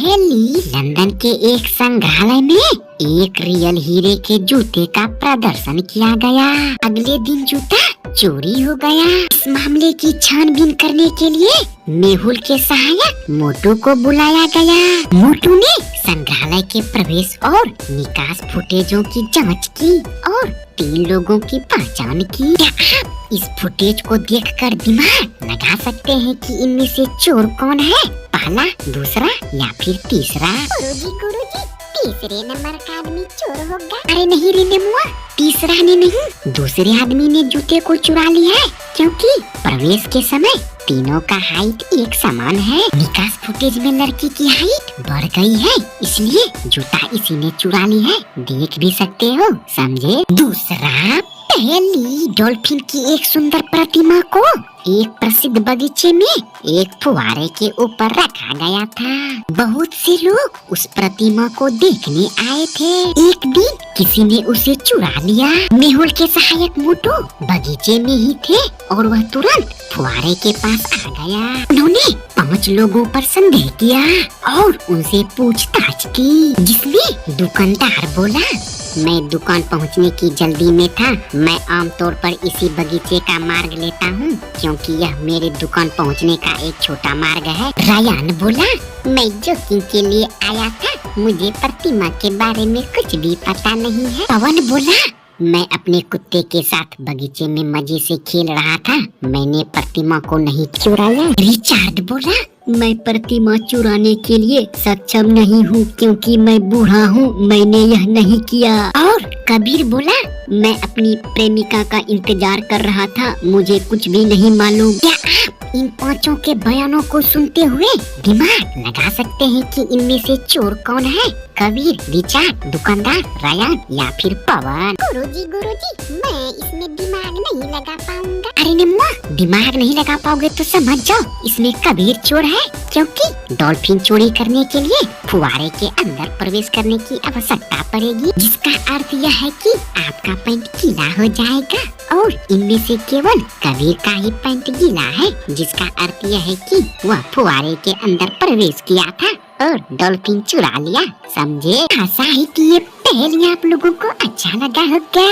पहली लंदन के एक संग्रहालय में एक रियल हीरे के जूते का प्रदर्शन किया गया। अगले दिन जूता चोरी हो गया। इस मामले की छानबीन करने के लिए मेहुल के सहायक मोटू को बुलाया गया। मोटू ने संग्रहालय के प्रवेश और निकास फुटेजों की जांच की और 3 लोगों की पहचान की। क्या आप इस फुटेज को देखकर दिमाग लगा सकते हैं कि इनमें से चोर कौन है? पहला, दूसरा या फिर तीसरा? गुरुजी, तीसरे नंबर का आदमी चोर होगा। अरे नहीं रे नेमुआ, तीसरा ने नहीं, दूसरे आदमी ने जूते को चुरा लिया है, क्योंकि प्रवेश के समय तीनों का हाइट एक समान है। निकास फुटेज में लड़की की हाइट बढ़ गई है, इसलिए जूता इसी ने चुरा ली है। देख भी सकते हो, समझे? दूसरा, पहली डॉल्फिन की एक सुंदर प्रतिमा को एक प्रसिद्ध बगीचे में एक फुवारे के ऊपर रखा गया था। बहुत से लोग उस प्रतिमा को देखने आए थे। एक दिन किसी ने उसे चुरा लिया। मेहुल के सहायक मोटू बगीचे में ही थे और वह तुरंत फुवारे के पास आ गया। उन्होंने 5 लोगों पर संदेह किया और उनसे पूछताछ की, जिसमें दुकानदार बोला, मैं दुकान पहुंचने की जल्दी में था। मैं आमतौर पर इसी बगीचे का मार्ग लेता हूं, क्योंकि यह मेरे दुकान पहुंचने का एक छोटा मार्ग है। रायान बोला, मैं जोकिंग के लिए आया था, मुझे प्रतिमा के बारे में कुछ भी पता नहीं है। पवन बोला, मैं अपने कुत्ते के साथ बगीचे में मजे से खेल रहा था, मैंने प्रतिमा को नहीं चुराया। रिचार्ड बोला, मैं प्रतिमा चुराने के लिए सक्षम नहीं हूँ, क्योंकि मैं बूढ़ा हूँ, मैंने यह नहीं किया। और कबीर बोला, मैं अपनी प्रेमिका का इंतजार कर रहा था, मुझे कुछ भी नहीं मालूम। क्या आप इन 5 के बयानों को सुनते हुए दिमाग लगा सकते हैं कि इनमें से चोर कौन है? कबीर, रिचार्ड, दुकानदार, रायान या फिर पवन? गुरुजी, मैं इसमें दिमाग नहीं लगा पाऊंगा। अरे निम्मा, दिमाग नहीं लगा पाओगे तो समझ जाओ, इसमें कबीर चोर है, क्योंकि डॉल्फिन चोरी करने के लिए फुवारे के अंदर प्रवेश करने की आवश्यकता पड़ेगी, जिसका अर्थ यह है कि आपका पैंट गीला हो जाएगा। और इनमें से केवल कबीर का ही पैंट गीला है, जिसका अर्थ यह है कि वह फुवारे के अंदर प्रवेश किया था और डॉल्फिन चुरा लिया। समझे? आशा है कि ये पहेली आप लोगों को अच्छा लगा होगा।